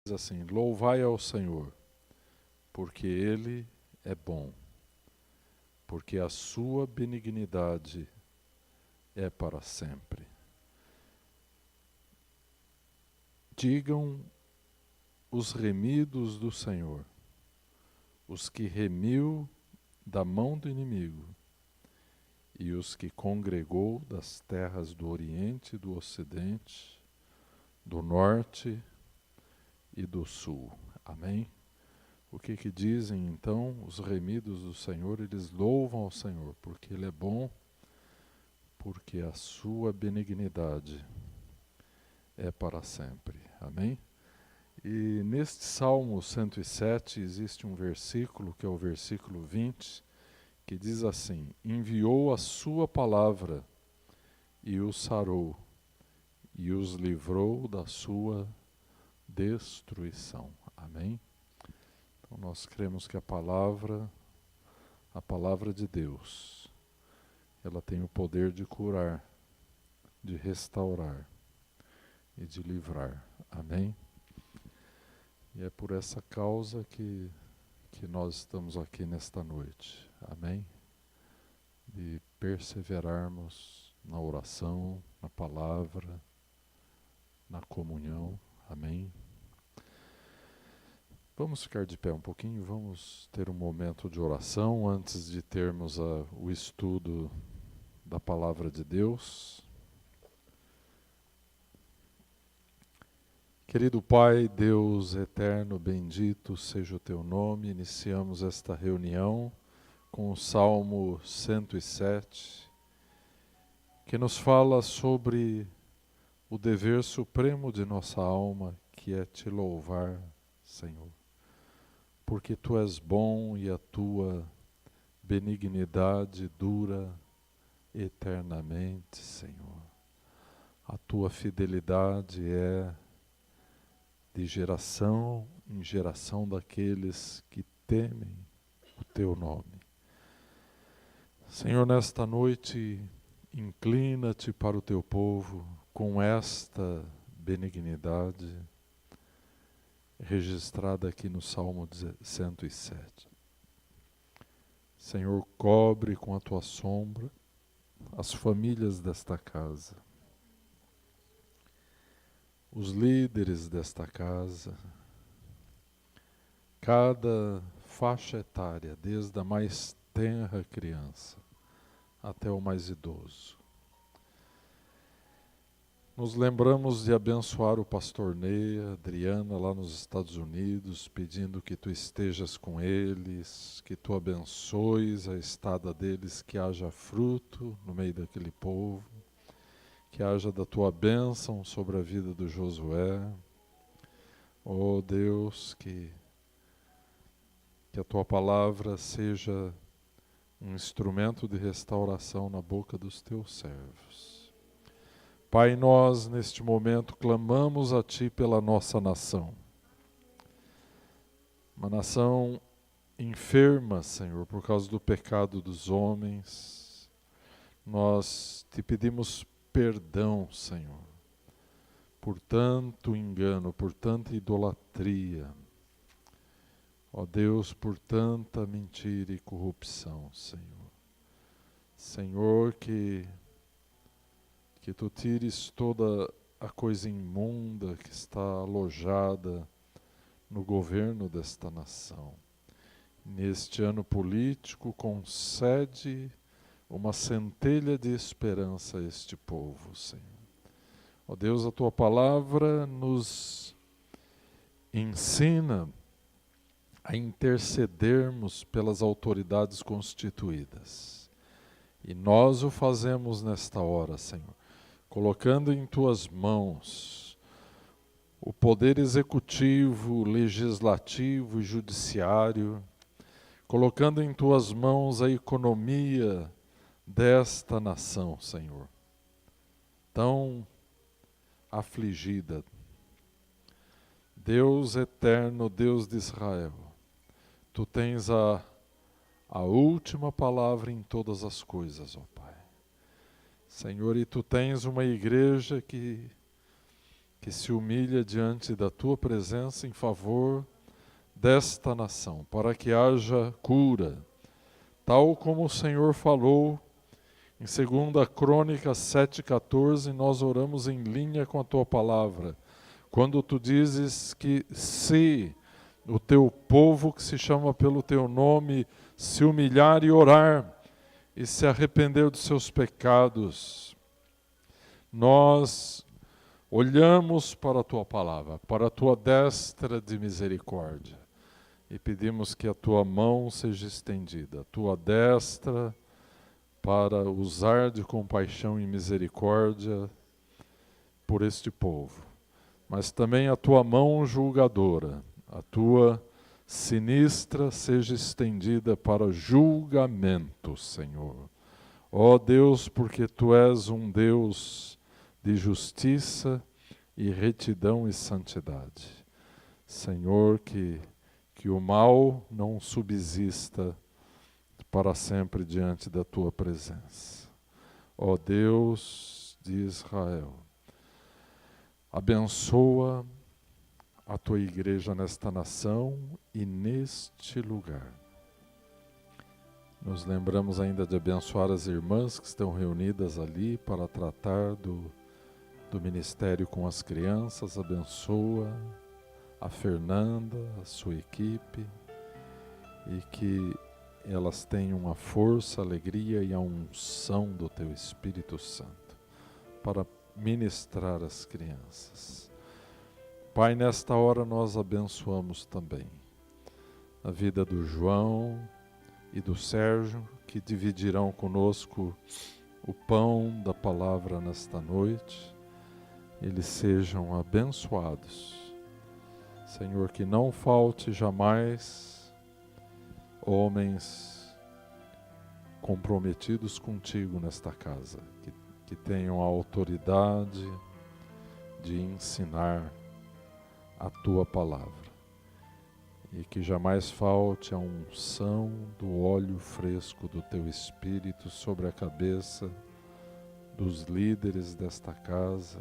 Diz assim: louvai ao Senhor, porque Ele é bom, porque a sua benignidade é para sempre. Digam os remidos do Senhor, os que remiu da mão do inimigo, e os que congregou das terras do Oriente e do Ocidente, do Norte e do Sul. Amém? O que dizem então os remidos do Senhor? Eles louvam ao Senhor, porque Ele é bom, porque a sua benignidade é para sempre. Amém? E neste Salmo 107 existe um versículo, que é o versículo 20, que diz assim: enviou a sua palavra e os sarou, e os livrou da sua destruição. Amém? Então nós cremos que a palavra de Deus, ela tem o poder de curar, de restaurar e de livrar. Amém? E é por essa causa que nós estamos aqui nesta noite. Amém? De perseverarmos na oração, na palavra, na comunhão. Amém? Vamos ficar de pé um pouquinho, vamos ter um momento de oração antes de termos o estudo da palavra de Deus. Querido Pai, Deus eterno, bendito seja o teu nome. Iniciamos esta reunião com o Salmo 107, que nos fala sobre o dever supremo de nossa alma, que é te louvar, Senhor. Porque tu és bom e a tua benignidade dura eternamente, Senhor. A tua fidelidade é de geração em geração daqueles que temem o teu nome. Senhor, nesta noite, inclina-te para o teu povo com esta benignidade registrada aqui no Salmo 107. Senhor, cobre com a tua sombra as famílias desta casa, os líderes desta casa, cada faixa etária, desde a mais tenra criança até o mais idoso. Nos lembramos de abençoar o pastor Ney, a Adriana lá nos Estados Unidos, pedindo que tu estejas com eles, que tu abençoes a estada deles, que haja fruto no meio daquele povo, que haja da tua bênção sobre a vida do Josué. Oh Deus, que a tua palavra seja um instrumento de restauração na boca dos teus servos. Pai, nós neste momento clamamos a Ti pela nossa nação. Uma nação enferma, Senhor, por causa do pecado dos homens. Nós Te pedimos perdão, Senhor, por tanto engano, por tanta idolatria. Ó Deus, por tanta mentira e corrupção, Senhor. Senhor, que tu tires toda a coisa imunda que está alojada no governo desta nação. Neste ano político, concede uma centelha de esperança a este povo, Senhor. Ó Deus, a tua palavra nos ensina a intercedermos pelas autoridades constituídas. E nós o fazemos nesta hora, Senhor, colocando em tuas mãos o poder executivo, legislativo e judiciário, colocando em tuas mãos a economia desta nação, Senhor, tão afligida. Deus eterno, Deus de Israel, tu tens a última palavra em todas as coisas, ó Pai. Senhor, e tu tens uma igreja que que se humilha diante da tua presença em favor desta nação, para que haja cura, tal como o Senhor falou em 2 Crônicas 7,14, nós oramos em linha com a tua palavra, quando tu dizes que se o teu povo que se chama pelo teu nome se humilhar e orar e se arrepender dos seus pecados, nós olhamos para a tua palavra, para a tua destra de misericórdia e pedimos que a tua mão seja estendida, a tua destra para usar de compaixão e misericórdia por este povo, mas também a tua mão julgadora, a tua sinistra seja estendida para julgamento, Senhor. Ó Deus, porque tu és um Deus de justiça e retidão e santidade. Senhor, que o mal não subsista para sempre diante da tua presença. Ó Deus de Israel, abençoa a tua igreja nesta nação e neste lugar. Nos lembramos ainda de abençoar as irmãs que estão reunidas ali para tratar do ministério com as crianças. Abençoa a Fernanda, a sua equipe, e que elas tenham a força, a alegria e a unção do teu Espírito Santo para ministrar as crianças. Pai, nesta hora nós abençoamos também a vida do João e do Sérgio, que dividirão conosco o pão da palavra nesta noite. Eles sejam abençoados. Senhor, que não falte jamais homens comprometidos contigo nesta casa, que tenham a autoridade de ensinar a tua palavra, e que jamais falte a unção do óleo fresco do teu Espírito sobre a cabeça dos líderes desta casa.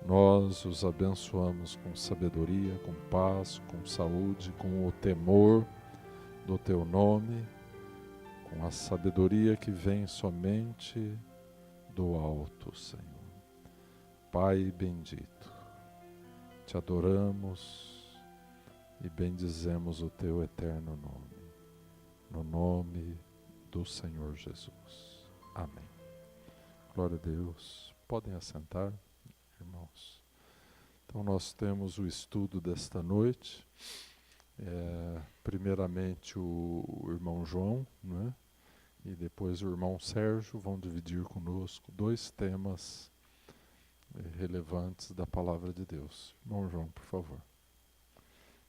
Nós os abençoamos com sabedoria, com paz, com saúde, com o temor do teu nome, com a sabedoria que vem somente do alto, Senhor. Pai bendito, te adoramos e bendizemos o teu eterno nome, no nome do Senhor Jesus. Amém. Glória a Deus. Podem assentar, irmãos. Então nós temos o estudo desta noite. Primeiramente o irmão João, né? E depois o irmão Sérgio vão dividir conosco dois temas relevantes da palavra de Deus. Irmão João, por favor.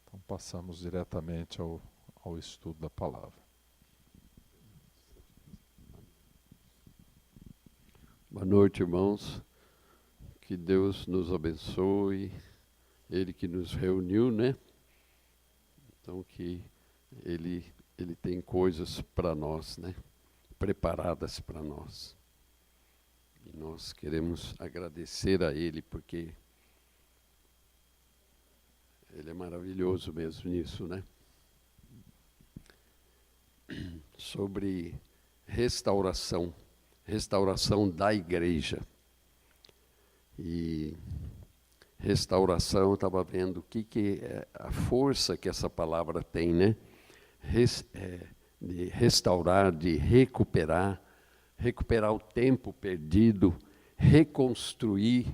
Então passamos diretamente ao estudo da palavra. Boa noite, irmãos. Que Deus nos abençoe. Ele que nos reuniu, né? Então que Ele tem coisas para nós, né? Preparadas para nós. E nós queremos agradecer a Ele, porque Ele é maravilhoso mesmo nisso, né? Sobre restauração da igreja. E restauração, eu estava vendo o que é a força que essa palavra tem, né? De restaurar, de recuperar o tempo perdido, reconstruir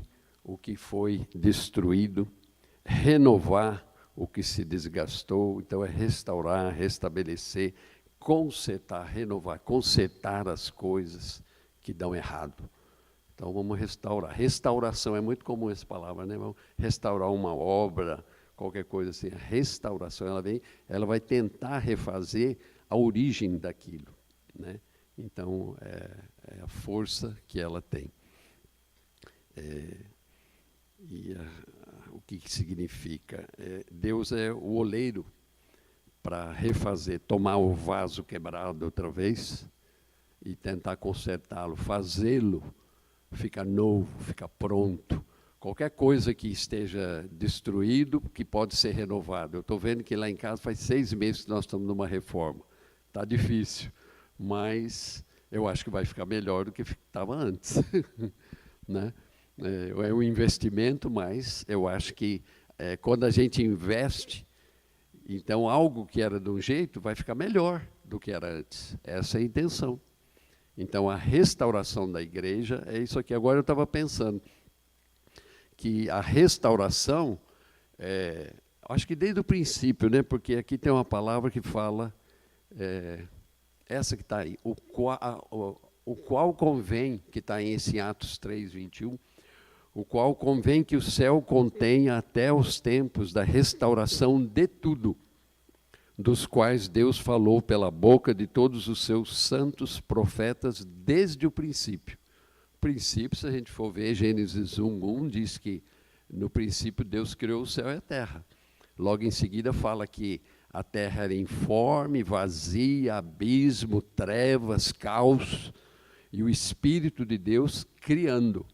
o que foi destruído, renovar o que se desgastou. Então é restaurar, restabelecer, consertar, renovar, consertar as coisas que dão errado. Então vamos restaurar. Restauração é muito comum essa palavra, né? Vamos restaurar uma obra, qualquer coisa assim. A restauração, ela vai tentar refazer a origem daquilo, né? Então é a força que ela tem. O que significa? Deus é o oleiro para refazer, tomar o vaso quebrado outra vez e tentar consertá-lo, fazê-lo ficar novo, ficar pronto, Qualquer coisa que esteja destruído, que pode ser renovado. Eu estou vendo que lá em casa faz 6 meses que nós estamos numa reforma. Está difícil, mas eu acho que vai ficar melhor do que estava antes. Né? É um investimento, mas eu acho que quando a gente investe, então algo que era de um jeito vai ficar melhor do que era antes. Essa é a intenção. Então a restauração da igreja é isso aqui. Agora eu estava pensando que a restauração, acho que desde o princípio, né? Porque aqui tem uma palavra que fala, essa que está aí, o qual convém, que está em esse Atos 3, 21, o qual convém que o céu contenha até os tempos da restauração de tudo, dos quais Deus falou pela boca de todos os seus santos profetas desde o princípio. Princípio, se a gente for ver, Gênesis 1:1 diz que no princípio Deus criou o céu e a terra. Logo em seguida fala que a terra era informe, vazia, abismo, trevas, caos, e o Espírito de Deus criando.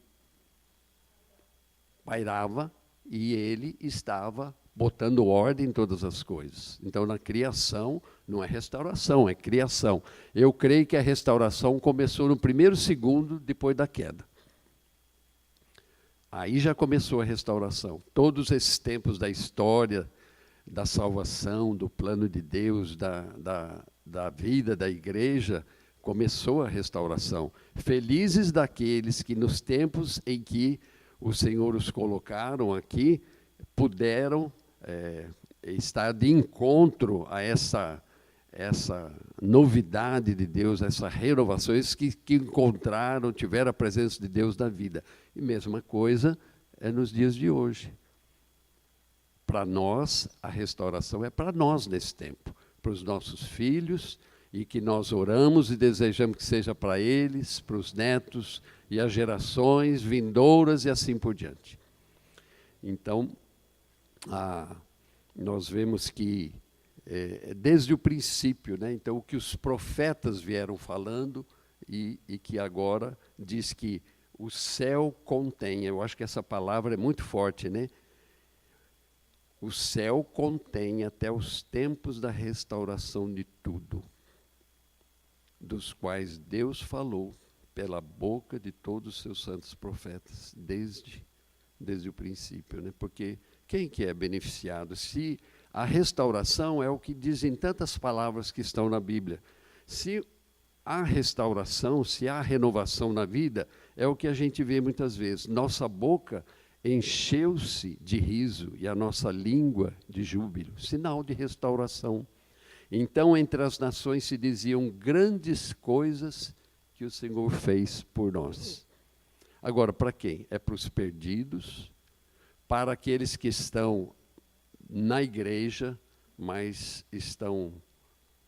Pairava e ele estava botando ordem em todas as coisas. Então, na criação, não é restauração, é criação. Eu creio que a restauração começou no primeiro segundo depois da queda. Aí já começou a restauração. Todos esses tempos da história, da salvação, do plano de Deus, da vida da igreja, começou a restauração. Felizes daqueles que nos tempos em que o Senhor os colocaram aqui, puderam estar de encontro a essa novidade de Deus, essa renovação, esses que encontraram, tiveram a presença de Deus na vida. E mesma coisa é nos dias de hoje. Para nós, a restauração é para nós nesse tempo, para os nossos filhos, e que nós oramos e desejamos que seja para eles, para os netos e as gerações vindouras e assim por diante. Então, nós vemos que desde o princípio, né? Então o que os profetas vieram falando e que agora diz que o céu contém, eu acho que essa palavra é muito forte, né? O céu contém até os tempos da restauração de tudo, dos quais Deus falou pela boca de todos os seus santos profetas, desde o princípio, né? Porque quem que é beneficiado? Se a restauração é o que dizem tantas palavras que estão na Bíblia. Se há restauração, se há renovação na vida, é o que a gente vê muitas vezes. Nossa boca encheu-se de riso e a nossa língua de júbilo, sinal de restauração. Então, entre as nações se diziam grandes coisas que o Senhor fez por nós. Agora, para quem? É para os perdidos, para aqueles que estão na igreja, mas estão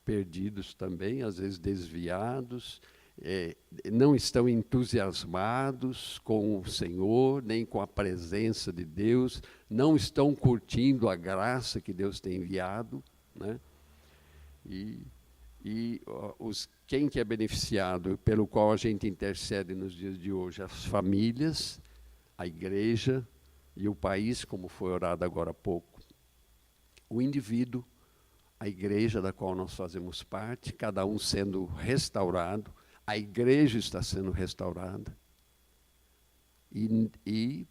perdidos também, às vezes desviados, não estão entusiasmados com o Senhor, nem com a presença de Deus, não estão curtindo a graça que Deus tem enviado, né? Quem que é beneficiado, pelo qual a gente intercede nos dias de hoje? As famílias, a igreja e o país, como foi orado agora há pouco. O indivíduo, a igreja da qual nós fazemos parte, cada um sendo restaurado, a igreja está sendo restaurada. E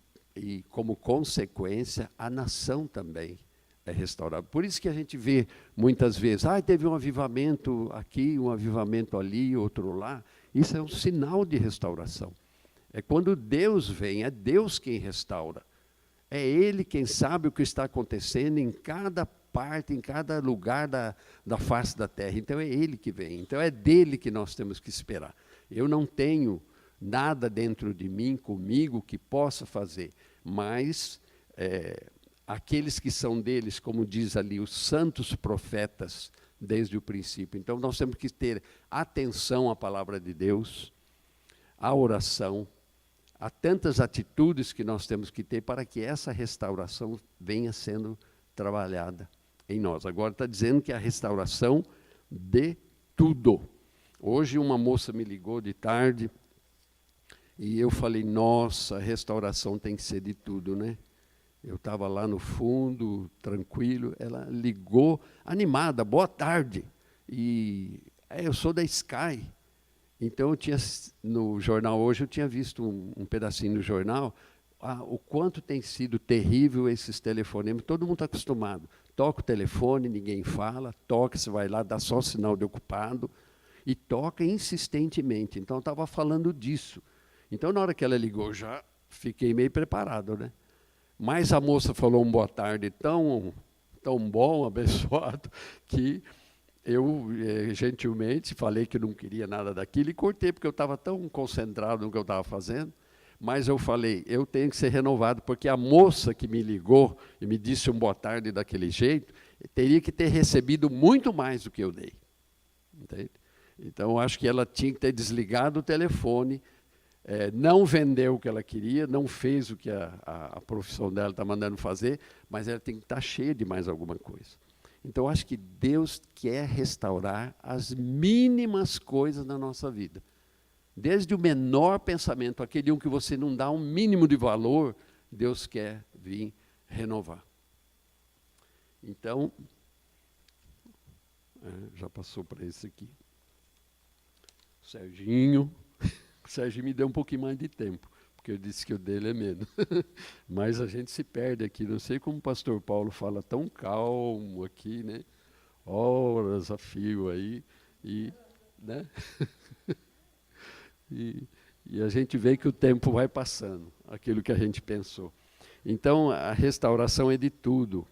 como consequência, a nação também é restaurada. Por isso que a gente vê muitas vezes, teve um avivamento aqui, um avivamento ali, outro lá. Isso é um sinal de restauração. É quando Deus vem, é Deus quem restaura. É Ele quem sabe o que está acontecendo em cada parte, em cada lugar da face da terra. Então é Ele que vem. Então é dele que nós temos que esperar. Eu não tenho nada dentro de mim, comigo, que possa fazer. Mas aqueles que são deles, como diz ali, os santos profetas, desde o princípio. Então nós temos que ter atenção à palavra de Deus, à oração, há tantas atitudes que nós temos que ter para que essa restauração venha sendo trabalhada em nós. Agora está dizendo que a restauração de tudo. Hoje uma moça me ligou de tarde E eu falei, nossa, a restauração tem que ser de tudo, né? Eu estava lá no fundo, tranquilo, ela ligou, animada, boa tarde. E eu sou da Sky. Então, eu tinha, no jornal hoje, eu tinha visto um pedacinho do jornal, o quanto tem sido terrível esses telefonemas. Todo mundo está acostumado. Toca o telefone, ninguém fala, toca, você vai lá, dá só sinal de ocupado, e toca insistentemente. Então, eu estava falando disso. Então, na hora que ela ligou, já fiquei meio preparado, né? Mas a moça falou um boa tarde tão bom, abençoado, que eu, gentilmente, falei que não queria nada daquilo e cortei, porque eu estava tão concentrado no que eu estava fazendo. Mas eu falei, eu tenho que ser renovado, porque a moça que me ligou e me disse um boa tarde daquele jeito, teria que ter recebido muito mais do que eu dei. Entende? Então, eu acho que ela tinha que ter desligado o telefone, não vendeu o que ela queria, não fez o que a profissão dela está mandando fazer, mas ela tem que estar cheia de mais alguma coisa. Então, eu acho que Deus quer restaurar as mínimas coisas na nossa vida. Desde o menor pensamento, aquele que você não dá um mínimo de valor, Deus quer vir renovar. Então, já passou para esse aqui. Serginho. O Serginho me deu um pouquinho mais de tempo, porque eu disse que o dele é menos. Mas a gente se perde aqui. Não sei como o pastor Paulo fala tão calmo aqui, né? Horas a fio aí. E, né? e a gente vê que o tempo vai passando, aquilo que a gente pensou. Então, a restauração é de tudo.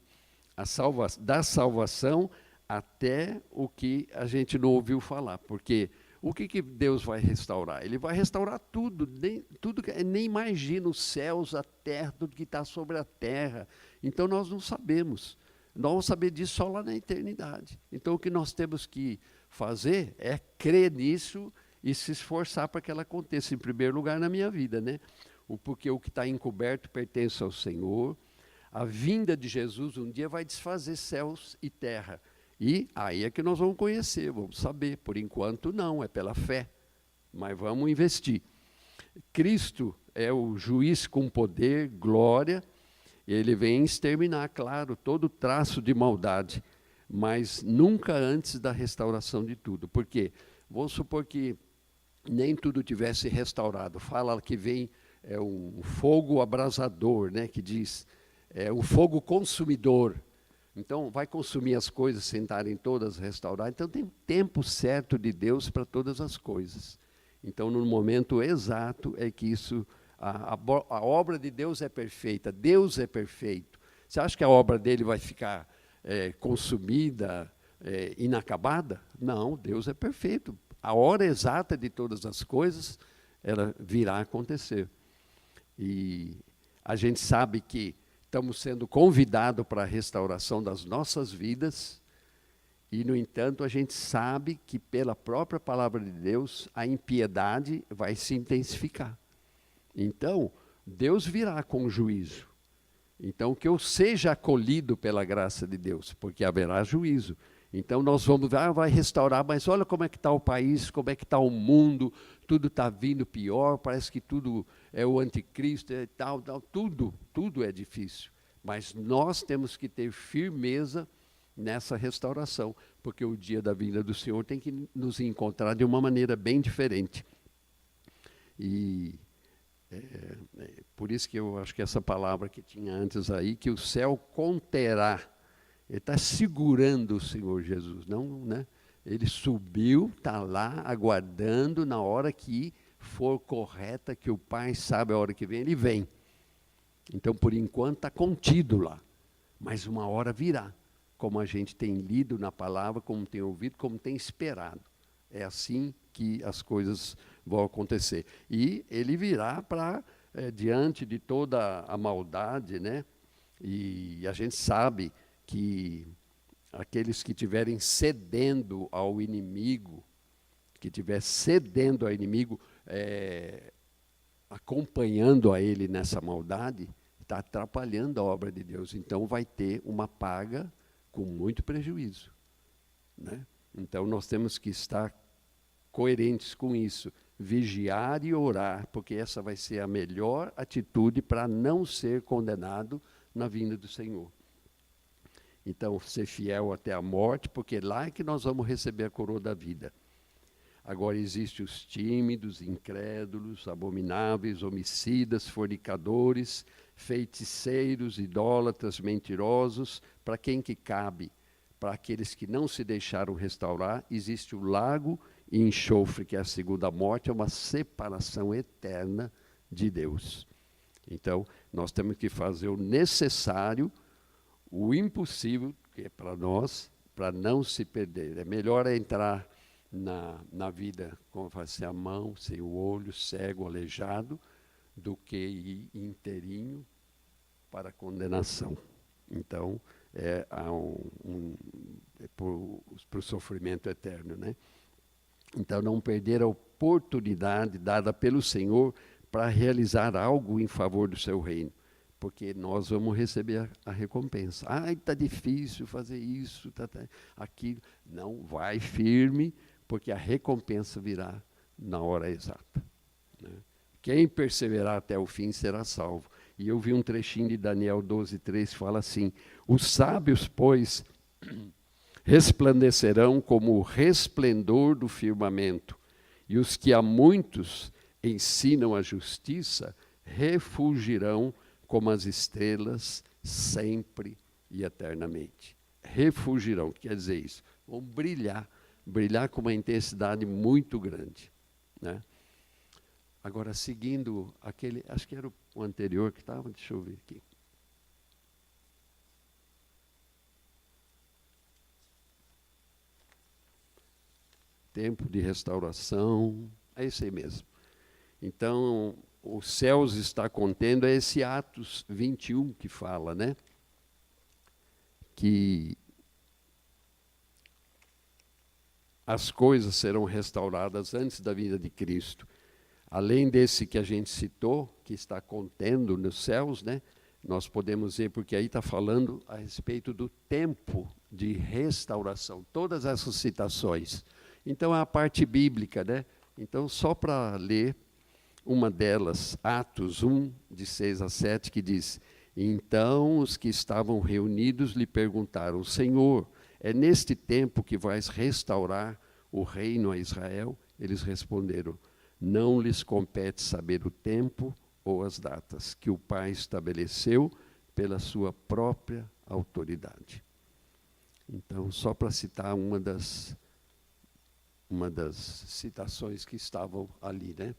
Da salvação até o que a gente não ouviu falar. Porque o que Deus vai restaurar? Ele vai restaurar tudo, nem imagina os céus, a terra, tudo que está sobre a terra. Então, nós não sabemos. Nós vamos saber disso só lá na eternidade. Então, o que nós temos que fazer é crer nisso e se esforçar para que ela aconteça, em primeiro lugar, na minha vida, né? Porque o que está encoberto pertence ao Senhor. A vinda de Jesus um dia vai desfazer céus e terra. E aí é que nós vamos conhecer, vamos saber. Por enquanto, não, é pela fé. Mas vamos investir. Cristo é o juiz com poder, glória. Ele vem exterminar, claro, todo traço de maldade. Mas nunca antes da restauração de tudo. Por quê? Vamos supor que nem tudo tivesse restaurado. Fala que vem um fogo abrasador, né, que diz, um fogo consumidor. Então, vai consumir as coisas sem estarem todas restauradas. Então, tem tempo certo de Deus para todas as coisas. Então, no momento exato é que isso, a obra de Deus é perfeita. Deus é perfeito. Você acha que a obra dele vai ficar consumida, inacabada? Não, Deus é perfeito. A hora exata de todas as coisas, ela virá a acontecer. E a gente sabe que estamos sendo convidados para a restauração das nossas vidas, e, no entanto, a gente sabe que, pela própria palavra de Deus, a impiedade vai se intensificar. Então, Deus virá com juízo. Então, que eu seja acolhido pela graça de Deus, porque haverá juízo. Então, nós vamos ver, vai restaurar, mas olha como é que está o país, como é que está o mundo, tudo está vindo pior, parece que tudo é o anticristo, tudo é difícil. Mas nós temos que ter firmeza nessa restauração, porque o dia da vinda do Senhor tem que nos encontrar de uma maneira bem diferente. E por isso que eu acho que essa palavra que tinha antes aí, que o céu conterá, ele está segurando o Senhor Jesus, não, né? Ele subiu, está lá, aguardando, na hora que for correta, que o Pai sabe a hora que vem, ele vem. Então, por enquanto, está contido lá, mas uma hora virá, como a gente tem lido na palavra, como tem ouvido, como tem esperado. É assim que as coisas vão acontecer. E ele virá para, diante de toda a maldade, né? E a gente sabe que aqueles que estiverem cedendo ao inimigo, acompanhando a ele nessa maldade, está atrapalhando a obra de Deus. Então vai ter uma paga com muito prejuízo, né? Então nós temos que estar coerentes com isso. vigiar e orar, porque essa vai ser a melhor atitude para não ser condenado na vinda do Senhor. Então, ser fiel até a morte, porque lá é que nós vamos receber a coroa da vida. Agora, existem os tímidos, incrédulos, abomináveis, homicidas, fornicadores, feiticeiros, idólatras, mentirosos. Para quem que cabe? Para aqueles que não se deixaram restaurar, existe o lago e enxofre, que é a segunda morte, é uma separação eterna de Deus. Então, nós temos que fazer o necessário, o impossível, que é para nós, para não se perder. É melhor entrar na vida com sem a mão, sem o olho, cego, aleijado, do que ir inteirinho para a condenação. Então, para o sofrimento eterno, né? Então, não perder a oportunidade dada pelo Senhor para realizar algo em favor do seu reino, porque nós vamos receber a recompensa. Está difícil fazer isso, aquilo. Não, vai firme, porque a recompensa virá na hora exata, né? Quem perseverar até o fim será salvo. E eu vi um trechinho de Daniel 12:3, fala assim: os sábios, pois, resplandecerão como o resplendor do firmamento, e os que a muitos ensinam a justiça refulgirão como as estrelas sempre e eternamente. Refulgirão, que quer dizer isso? Vão brilhar com uma intensidade muito grande, né? Agora, seguindo aquele, acho que era o anterior que estava, deixa eu ver aqui. Tempo de restauração, é esse aí mesmo. Então, os céus está contendo, é esse Atos 21 que fala, né? Que as coisas serão restauradas antes da vinda de Cristo. Além desse que a gente citou, que está contendo nos céus, né? Nós podemos ver, porque aí está falando a respeito do tempo de restauração. Todas essas citações. Então, é a parte bíblica, né? Então, só para ler uma delas, Atos 1, de 6-7, que diz: então os que estavam reunidos lhe perguntaram: Senhor, é neste tempo que vais restaurar o reino a Israel? Eles responderam: não lhes compete saber o tempo ou as datas que o Pai estabeleceu pela sua própria autoridade. Então, só para citar uma das citações que estavam ali, né?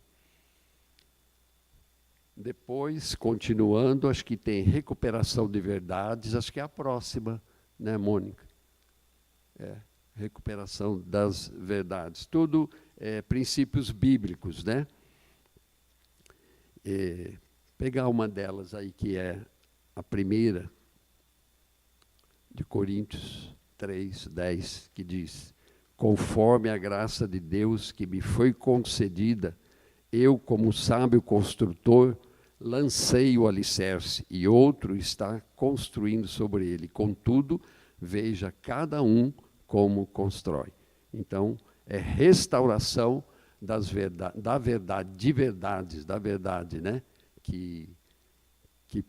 Depois, continuando, acho que tem recuperação de verdades, acho que é a próxima, né, Mônica? Recuperação das verdades. Tudo princípios bíblicos, né? Pegar uma delas aí, que é a primeira, de Coríntios 3:10, que diz: conforme a graça de Deus que me foi concedida, eu, como sábio construtor, lancei o alicerce, e outro está construindo sobre ele. Contudo, veja cada um como constrói. Então, é restauração da verdade, né? Que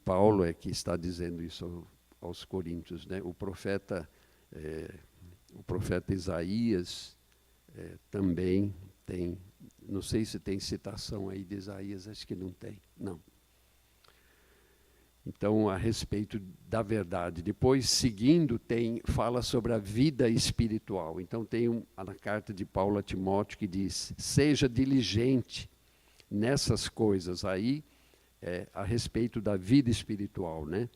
Paulo é que está dizendo isso aos Coríntios, né? O profeta Isaías também tem, não sei se tem citação aí de Isaías, acho que não tem, não. Então, a respeito da verdade. Depois, seguindo, fala sobre a vida espiritual. Então, tem na carta de Paulo a Timóteo que diz: seja diligente nessas coisas aí, a respeito da vida espiritual, né?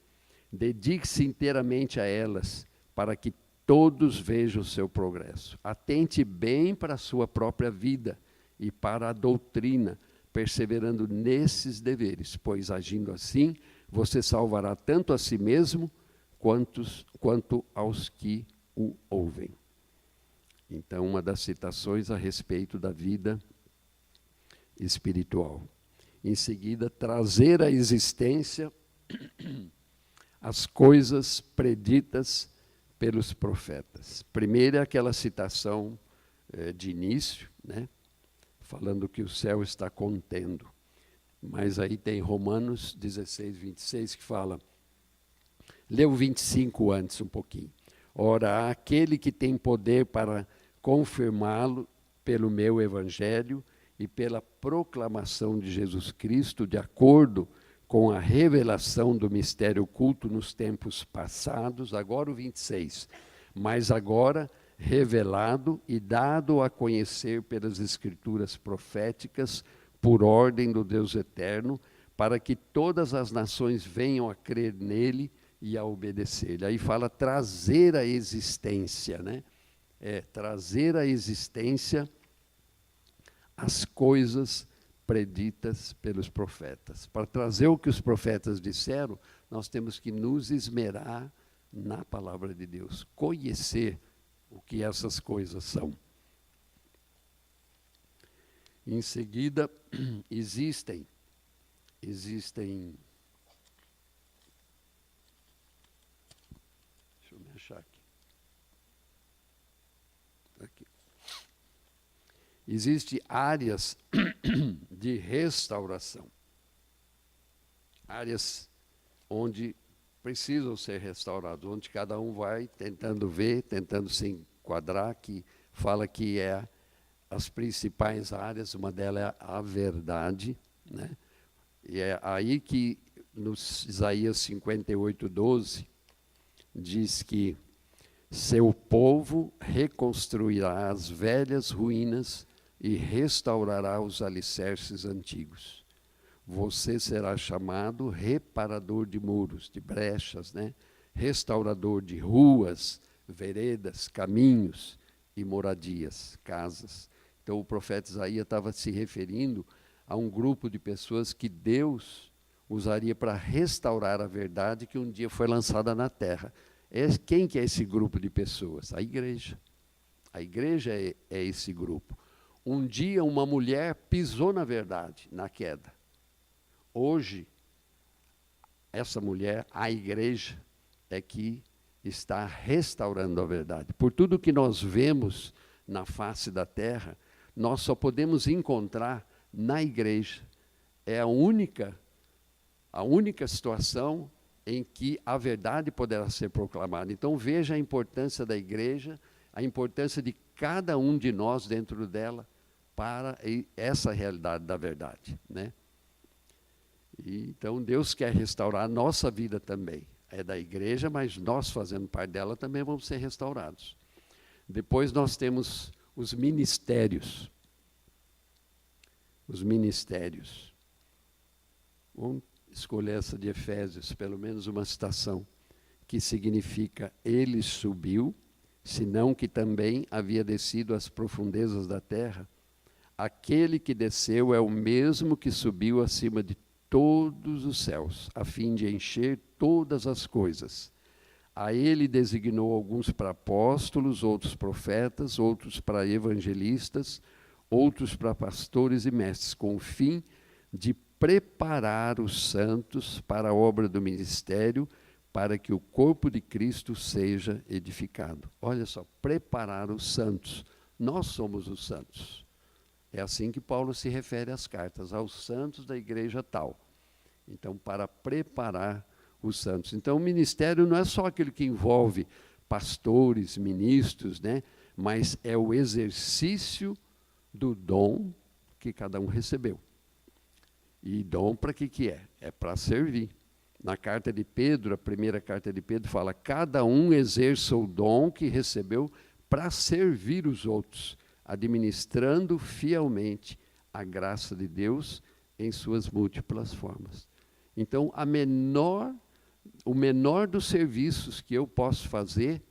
Dedique-se inteiramente a elas, para que todos vejam o seu progresso. Atente bem para a sua própria vida e para a doutrina, perseverando nesses deveres, pois agindo assim, você salvará tanto a si mesmo, quanto aos que o ouvem. Então, uma das citações a respeito da vida espiritual. Em seguida, trazer à existência as coisas preditas pelos profetas. Primeiro, aquela citação de início, né? falando que o céu está contendo. Mas aí tem Romanos 16, 26, que fala, lê o 25 antes um pouquinho. Ora, aquele que tem poder para confirmá-lo pelo meu evangelho e pela proclamação de Jesus Cristo, de acordo com a revelação do mistério oculto nos tempos passados, agora o 26, mas agora revelado e dado a conhecer pelas escrituras proféticas, por ordem do Deus eterno, para que todas as nações venham a crer nele e a obedecer. Aí fala trazer à existência, né? Trazer à existência as coisas preditas pelos profetas. Para trazer o que os profetas disseram, nós temos que nos esmerar na palavra de Deus, conhecer o que essas coisas são. Em seguida, existem, deixa eu me achar aqui. Existem áreas de restauração, áreas onde precisam ser restaurados, onde cada um vai tentando ver, tentando se enquadrar, que fala que é as principais áreas, uma delas é a verdade, né? E é aí que, no Isaías 58, 12, diz que seu povo reconstruirá as velhas ruínas e restaurará os alicerces antigos. Você será chamado reparador de muros, de brechas, né? Restaurador de ruas, veredas, caminhos e moradias, casas. Então o profeta Isaías estava se referindo a um grupo de pessoas que Deus usaria para restaurar a verdade que um dia foi lançada na terra. Quem que é esse grupo de pessoas? A igreja. A igreja é esse grupo. Um dia uma mulher pisou na verdade, na queda. Hoje, essa mulher, a igreja, é que está restaurando a verdade. Por tudo que nós vemos na face da terra, nós só podemos encontrar na igreja. É a única situação em que a verdade poderá ser proclamada. Então veja a importância da igreja, a importância de cada um de nós dentro dela para essa realidade da verdade, né? E, então Deus quer restaurar a nossa vida também. É da igreja, mas nós fazendo parte dela também vamos ser restaurados. Depois nós temos os ministérios. Os ministérios. Vamos escolher essa de Efésios, pelo menos uma citação, que significa, ele subiu, senão que também havia descido às profundezas da terra. Aquele que desceu é o mesmo que subiu acima de todos os céus, a fim de encher todas as coisas. A ele designou alguns para apóstolos, outros profetas, outros para evangelistas, outros para pastores e mestres, com o fim de preparar os santos para a obra do ministério, para que o corpo de Cristo seja edificado. Olha só, preparar os santos. Nós somos os santos. É assim que Paulo se refere às cartas, aos santos da igreja tal. Então, para preparar os santos. Então, o ministério não é só aquele que envolve pastores, ministros, né? Mas é o exercício do dom que cada um recebeu. E dom para que é? É para servir. Na carta de Pedro, a primeira carta de Pedro fala, cada um exerça o dom que recebeu para servir os outros, administrando fielmente a graça de Deus em suas múltiplas formas. Então, o menor dos serviços que eu posso fazer,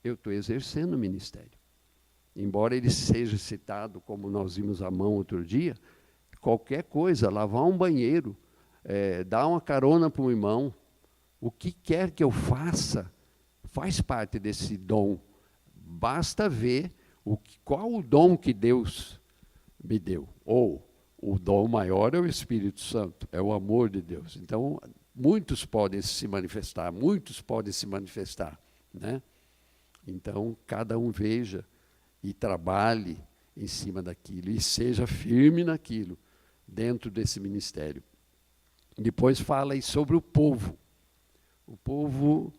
eu estou exercendo o ministério. Embora ele seja citado, como nós vimos a mão outro dia, qualquer coisa, lavar um banheiro, dar uma carona para um irmão, o que quer que eu faça, faz parte desse dom. Basta ver qual o dom que Deus me deu. Ou o dom maior é o Espírito Santo, é o amor de Deus. Então, muitos podem se manifestar, né? Então, cada um veja e trabalhe em cima daquilo e seja firme naquilo, dentro desse ministério. Depois fala aí sobre o povo. O povo,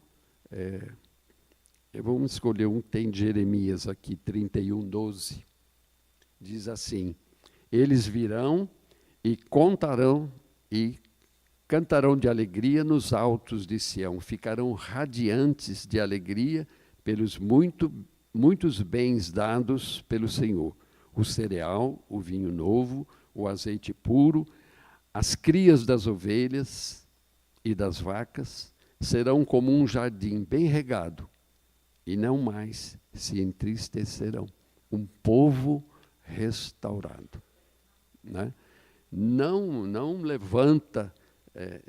vamos escolher um que tem de Jeremias aqui, 31:12. Diz assim: eles virão e contarão e cantarão de alegria nos altos de Sião, ficarão radiantes de alegria pelos muitos bens dados pelo Senhor. O cereal, o vinho novo, o azeite puro, as crias das ovelhas e das vacas serão como um jardim bem regado, e não mais se entristecerão. Um povo restaurado. Né? Não levanta,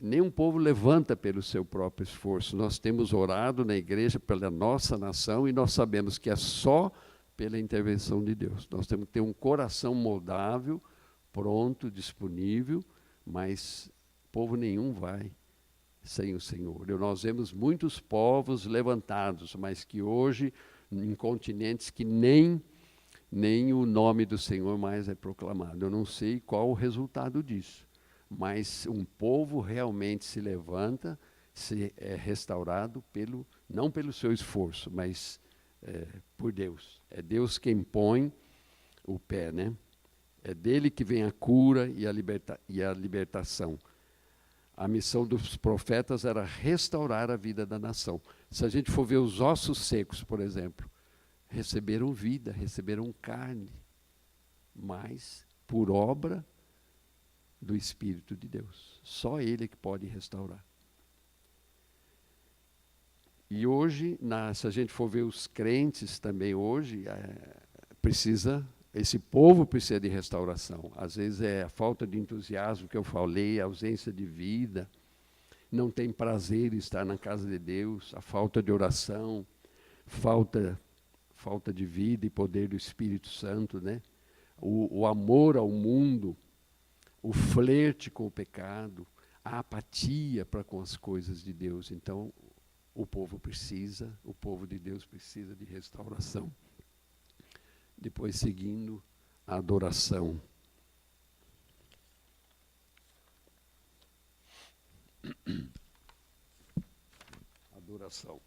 nenhum povo levanta pelo seu próprio esforço. Nós temos orado na igreja pela nossa nação e nós sabemos que é só pela intervenção de Deus. Nós temos que ter um coração moldável, pronto, disponível, mas povo nenhum vai sem o Senhor. Nós vemos muitos povos levantados, mas que hoje, em continentes que nem o nome do Senhor mais é proclamado. Eu não sei qual o resultado disso, mas um povo realmente se levanta, é restaurado não pelo seu esforço, mas por Deus. É Deus quem põe o pé, né? É dele que vem a cura e a libertação. A missão dos profetas era restaurar a vida da nação. Se a gente for ver os ossos secos, por exemplo, receberam vida, receberam carne, mas por obra do Espírito de Deus. Só Ele é que pode restaurar. E hoje, se a gente for ver os crentes também hoje, esse povo precisa de restauração. Às vezes é a falta de entusiasmo que eu falei, a ausência de vida, não tem prazer em estar na casa de Deus, a falta de oração, falta de vida e poder do Espírito Santo, né? O amor ao mundo, o flerte com o pecado, a apatia para com as coisas de Deus. Então, o povo de Deus precisa de restauração. Depois, seguindo, a adoração. Adoração.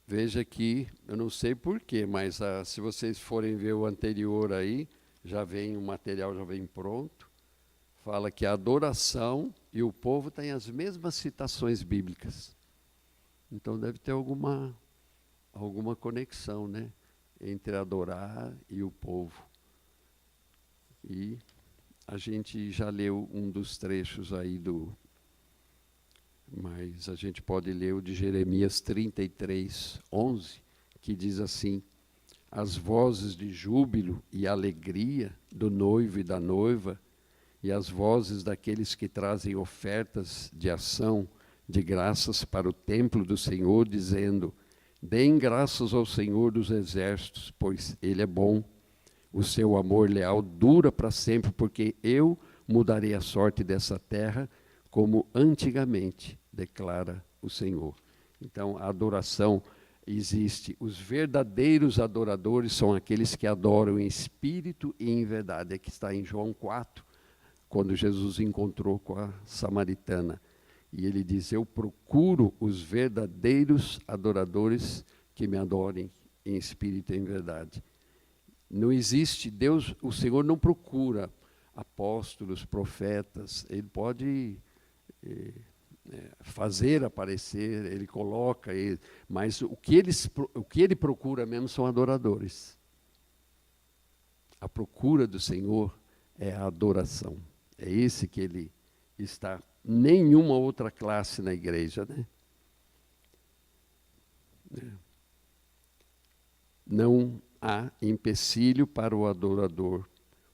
Veja que, eu não sei porquê, mas se vocês forem ver o anterior aí, o material já vem pronto, fala que a adoração e o povo têm as mesmas citações bíblicas. Então deve ter alguma conexão, né, entre adorar e o povo. E a gente já leu um dos trechos aí mas a gente pode ler o de Jeremias 33:11, que diz assim: as vozes de júbilo e alegria do noivo e da noiva, e as vozes daqueles que trazem ofertas de ação de graças para o templo do Senhor, dizendo: deem graças ao Senhor dos exércitos, pois Ele é bom, o seu amor leal dura para sempre, porque eu mudarei a sorte dessa terra, como antigamente, declara o Senhor. Então, a adoração existe. Os verdadeiros adoradores são aqueles que adoram em espírito e em verdade. É que está em João 4, quando Jesus encontrou com a samaritana. E ele diz: eu procuro os verdadeiros adoradores que me adorem em espírito e em verdade. Não existe, Deus, o Senhor não procura apóstolos, profetas. Ele pode fazer aparecer, ele coloca, mas o que ele procura mesmo são adoradores. A procura do Senhor é a adoração. É esse que ele está. Nenhuma outra classe na igreja, né? Não há empecilho para o adorador,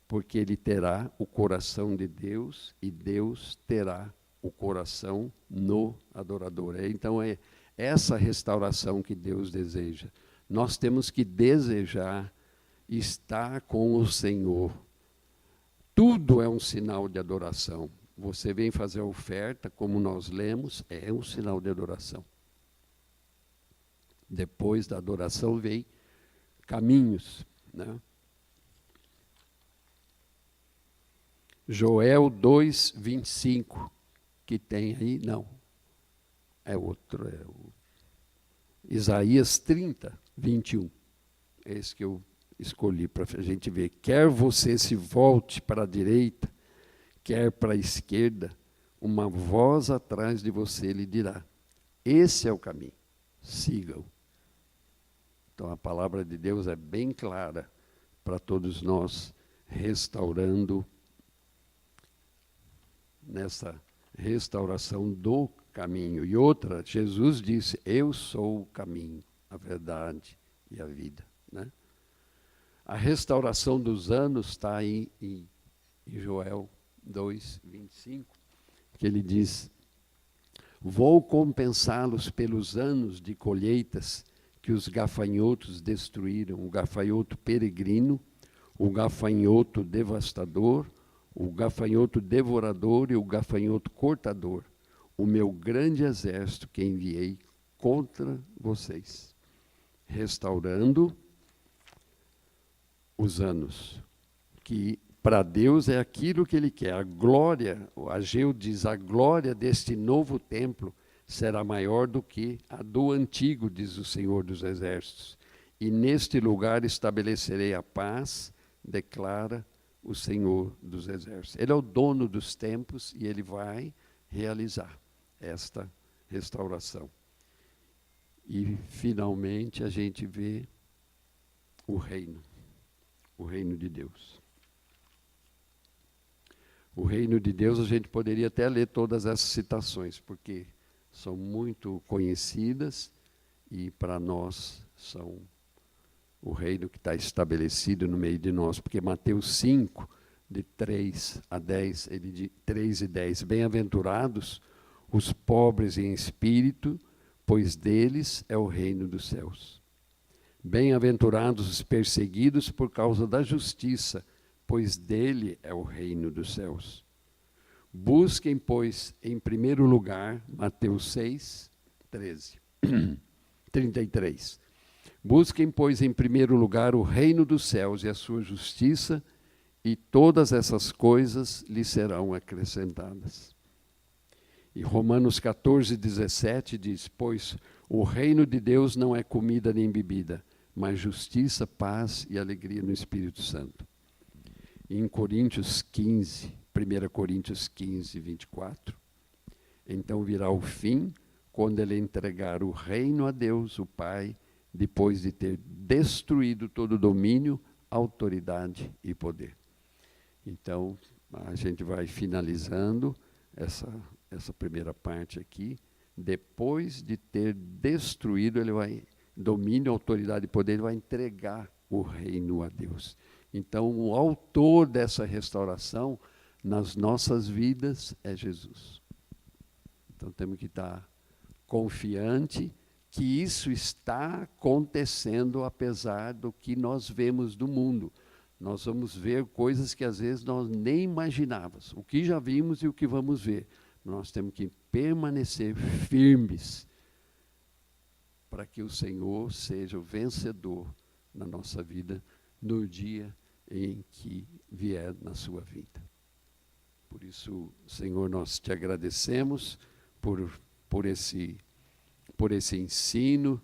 porque ele terá o coração de Deus e Deus terá o coração no adorador. Então é essa restauração que Deus deseja. Nós temos que desejar estar com o Senhor. Tudo é um sinal de adoração. Você vem fazer a oferta, como nós lemos, é um sinal de adoração. Depois da adoração vem caminhos, né? Joel 2, 25, que tem aí, não, é outro, é o Isaías 30, 21, é esse que eu escolhi para a gente ver. Quer você se volte para a direita, quer para a esquerda, uma voz atrás de você lhe dirá, esse é o caminho, siga-o. Então a palavra de Deus é bem clara para todos nós, restaurando nessa restauração do caminho. E outra, Jesus disse, eu sou o caminho, a verdade e a vida, né? A restauração dos anos está aí em Joel 2, 25, que ele diz, vou compensá-los pelos anos de colheitas que os gafanhotos destruíram, o gafanhoto peregrino, o gafanhoto devastador, o gafanhoto devorador e o gafanhoto cortador, o meu grande exército que enviei contra vocês, restaurando os anos, que para Deus é aquilo que Ele quer. A glória, o Ageu diz, a glória deste novo templo será maior do que a do antigo, diz o Senhor dos Exércitos. E neste lugar estabelecerei a paz, declara o Senhor dos Exércitos. Ele é o dono dos tempos e Ele vai realizar esta restauração. E, finalmente, a gente vê o reino de Deus. O reino de Deus, a gente poderia até ler todas essas citações, porque são muito conhecidas e, para nós, são o reino que está estabelecido no meio de nós, porque Mateus 5, de 3 a 10, ele diz 3 e 10, bem-aventurados os pobres em espírito, pois deles é o reino dos céus. Bem-aventurados os perseguidos por causa da justiça, pois dele é o reino dos céus. Busquem, pois, em primeiro lugar, Mateus 6, 13, 33. Busquem, pois, em primeiro lugar o reino dos céus e a sua justiça, e todas essas coisas lhe serão acrescentadas. E Romanos 14, 17 diz, pois o reino de Deus não é comida nem bebida, mas justiça, paz e alegria no Espírito Santo. E em Coríntios 15, 1 Coríntios 15, 24, então virá o fim, quando ele entregar o reino a Deus, o Pai, depois de ter destruído todo domínio, autoridade e poder. Então, a gente vai finalizando essa primeira parte aqui. Depois de ter destruído, ele vai, domínio, autoridade e poder, ele vai entregar o reino a Deus. Então, o autor dessa restauração nas nossas vidas é Jesus. Então, temos que estar confiante que isso está acontecendo apesar do que nós vemos do mundo. Nós vamos ver coisas que às vezes nós nem imaginávamos. O que já vimos e o que vamos ver. Nós temos que permanecer firmes para que o Senhor seja o vencedor na nossa vida no dia em que vier na sua vida. Por isso, Senhor, nós te agradecemos por esse ensino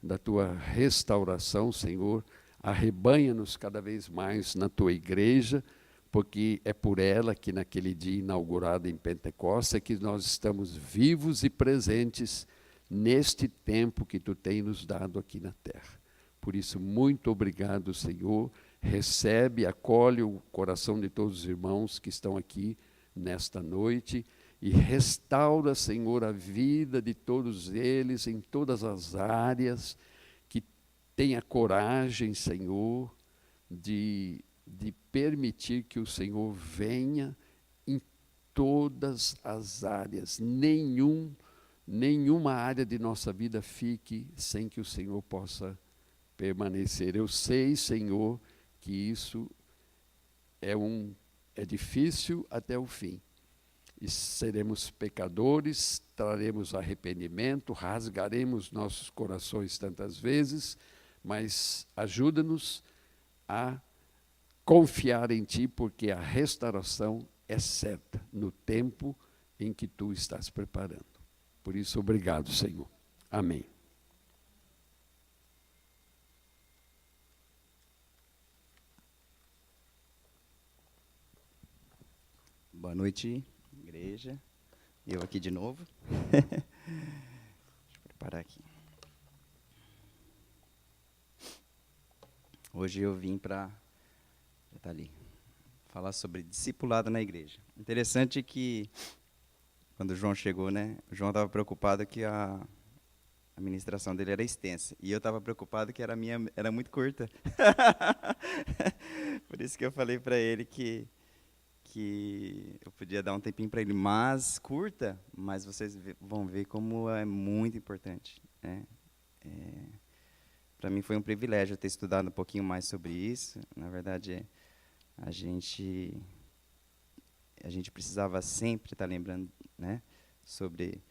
da tua restauração, Senhor. Arrebanha-nos cada vez mais na tua igreja, porque é por ela que naquele dia inaugurado em Pentecostes é que nós estamos vivos e presentes neste tempo que tu tens nos dado aqui na terra. Por isso, muito obrigado, Senhor. Recebe, acolhe o coração de todos os irmãos que estão aqui nesta noite e restaura, Senhor, a vida de todos eles em todas as áreas, que tenha coragem, Senhor, de permitir que o Senhor venha em todas as áreas. Nenhuma área de nossa vida fique sem que o Senhor possa permanecer. Eu sei, Senhor, que isso é difícil até o fim. e seremos pecadores, traremos arrependimento, rasgaremos nossos corações tantas vezes, mas ajuda-nos a confiar em Ti, porque a restauração é certa no tempo em que Tu estás preparando. Por isso, obrigado, Senhor. Amém. Boa noite, igreja. Eu aqui de novo. Deixa eu preparar aqui. Hoje eu vim para falar sobre discipulado na igreja. Interessante que quando o João chegou, né? O João estava preocupado que a ministração dele era extensa e eu estava preocupado que a minha era muito curta. Por isso que eu falei para ele que eu podia dar um tempinho para ele, mas curta, mas vocês vão ver como é muito importante, né? Para mim foi um privilégio ter estudado um pouquinho mais sobre isso. Na verdade, a gente precisava sempre estar lembrando, né, sobre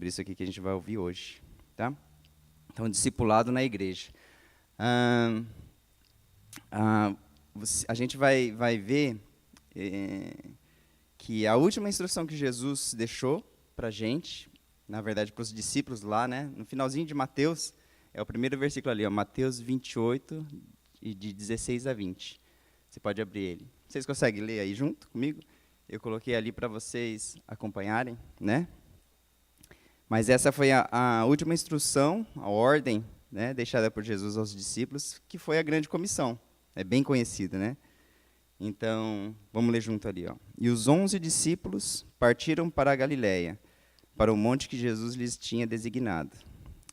isso aqui que a gente vai ouvir hoje, tá? Então, discipulado na igreja. A gente vai ver que a última instrução que Jesus deixou para a gente, na verdade para os discípulos lá, né, no finalzinho de Mateus, é o primeiro versículo ali, ó, Mateus 28, de 16 a 20. Você pode abrir ele. Vocês conseguem ler aí junto comigo? Eu coloquei ali para vocês acompanharem, né? Mas essa foi a última instrução, a ordem, né, deixada por Jesus aos discípulos, que foi a grande comissão. É bem conhecida, né? Então, vamos ler junto ali, ó. E os 11 discípulos partiram para a Galiléia, para o monte que Jesus lhes tinha designado.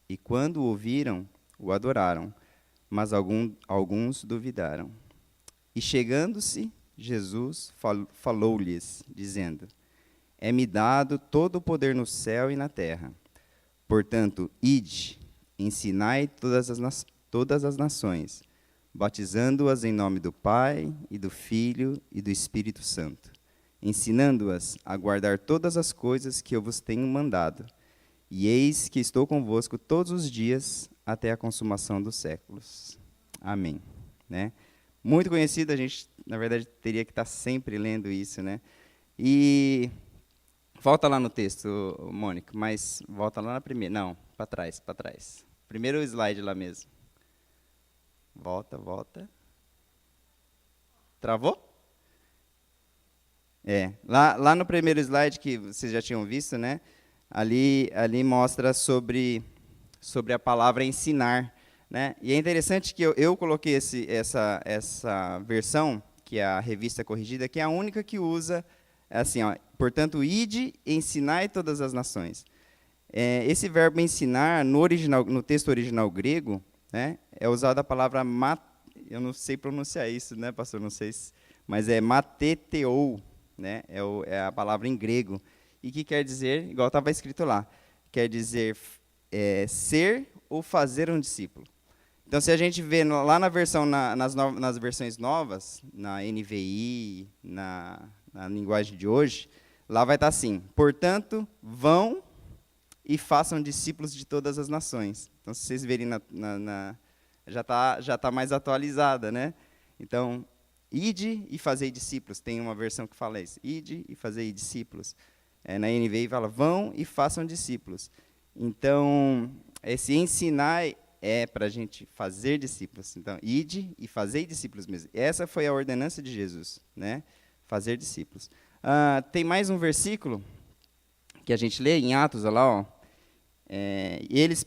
E quando o ouviram, o adoraram, mas alguns duvidaram. E chegando-se, Jesus falou-lhes, dizendo: É-me dado todo o poder no céu e na terra. Portanto, ide, ensinai todas as nações, batizando-as em nome do Pai, e do Filho, e do Espírito Santo, ensinando-as a guardar todas as coisas que eu vos tenho mandado. E eis que estou convosco todos os dias, até a consumação dos séculos. Amém. Né? Muito conhecido, a gente, na verdade, teria que estar sempre lendo isso, né? E volta lá no texto, Mônica, mas volta lá na primeira. Não, para trás. Primeiro slide lá mesmo. Volta. Travou? Lá no primeiro slide, que vocês já tinham visto, né? Ali mostra sobre a palavra ensinar, né? E é interessante que eu coloquei essa versão, que é a revista corrigida, que é a única que usa, assim, ó, portanto, ide, ensinai todas as nações. Esse verbo ensinar, no texto original grego, né, é usada a palavra, eu não sei pronunciar isso, né, pastor, não sei, mas é matheteou, né, é a palavra em grego. E que quer dizer, igual estava escrito lá, quer dizer ser ou fazer um discípulo. Então, se a gente vê lá na versão, nas versões novas, na NVI, na linguagem de hoje, lá vai estar assim: portanto, vão e façam discípulos de todas as nações. Então, se vocês verem, já tá mais atualizada, né? Então, ide e fazei discípulos. Tem uma versão que fala isso: ide e fazei discípulos. Na NVI fala: vão e façam discípulos. Então, esse ensinar é para a gente fazer discípulos. Então, ide e fazei discípulos mesmo. Essa foi a ordenança de Jesus, né? Fazer discípulos. Tem mais um versículo que a gente lê em Atos, olha lá, ó. Eles